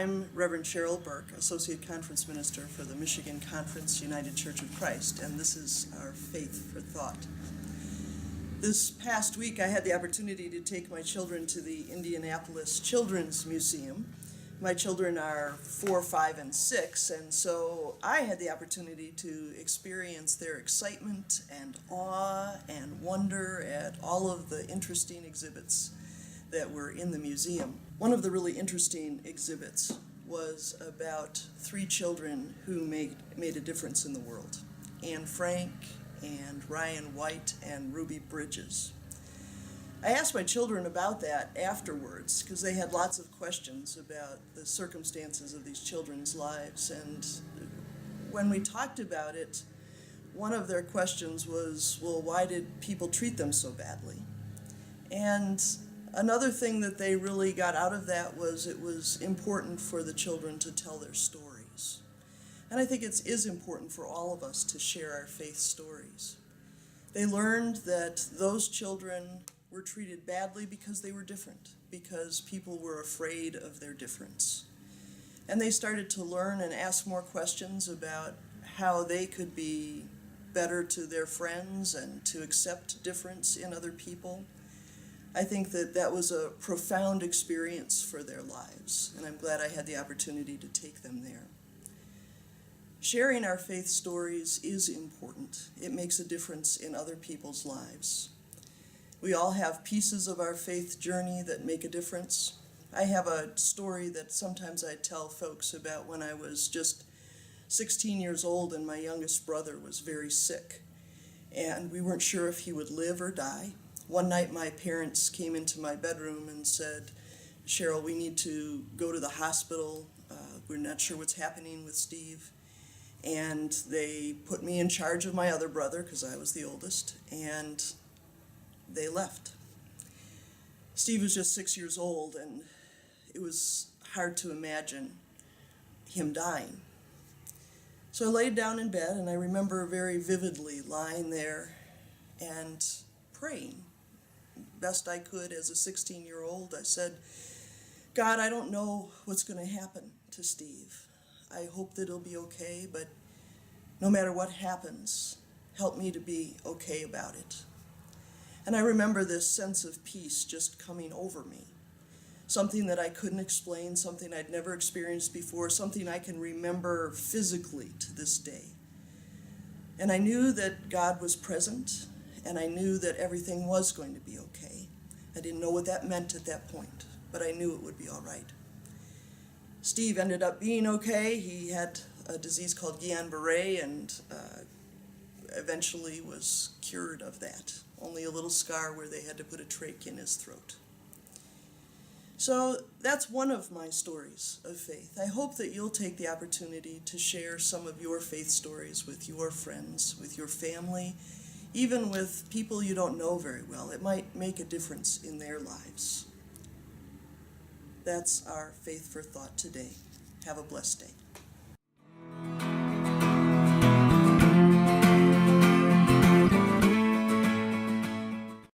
I'm Reverend Cheryl Burke, Associate Conference Minister for the Michigan Conference United Church of Christ, and this is our Faith for Thought. This past week I had the opportunity to take my children to the Indianapolis Children's Museum. My children are 4, 5, and 6, and so I had the opportunity to experience their excitement and awe and wonder at all of the interesting exhibits that were in the museum. One of the really interesting exhibits was about 3 children who made a difference in the world. Anne Frank and Ryan White and Ruby Bridges. I asked my children about that afterwards because they had lots of questions about the circumstances of these children's lives, and when we talked about it, one of their questions was, well, why did people treat them so badly? And another thing that they really got out of that was it was important for the children to tell their stories. And I think it is important for all of us to share our faith stories. They learned that those children were treated badly because they were different, because people were afraid of their difference. And they started to learn and ask more questions about how they could be better to their friends and to accept difference in other people. I think that that was a profound experience for their lives, and I'm glad I had the opportunity to take them there. Sharing our faith stories is important. It makes a difference in other people's lives. We all have pieces of our faith journey that make a difference. I have a story that sometimes I tell folks about when I was just 16 years old and my youngest brother was very sick, and we weren't sure if he would live or die. One night my parents came into my bedroom and said, Cheryl, we need to go to the hospital. We're not sure what's happening with Steve. And they put me in charge of my other brother because I was the oldest, and they left. Steve was just 6 years old, and it was hard to imagine him dying. So I laid down in bed, and I remember very vividly lying there and praying. Best I could as a 16-year-old, I said, God, I don't know what's going to happen to Steve. I hope that he'll be okay, but no matter what happens, help me to be okay about it. And I remember this sense of peace just coming over me. Something that I couldn't explain, something I'd never experienced before, something I can remember physically to this day. And I knew that God was present, and I knew that everything was going to be okay. I didn't know what that meant at that point, but I knew it would be all right. Steve ended up being okay. He had a disease called Guillain-Barré and eventually was cured of that. Only a little scar where they had to put a trach in his throat. So that's one of my stories of faith. I hope that you'll take the opportunity to share some of your faith stories with your friends, with your family, even with people you don't know very well. It might make a difference in their lives. That's our Faith for Thought today. Have a blessed day.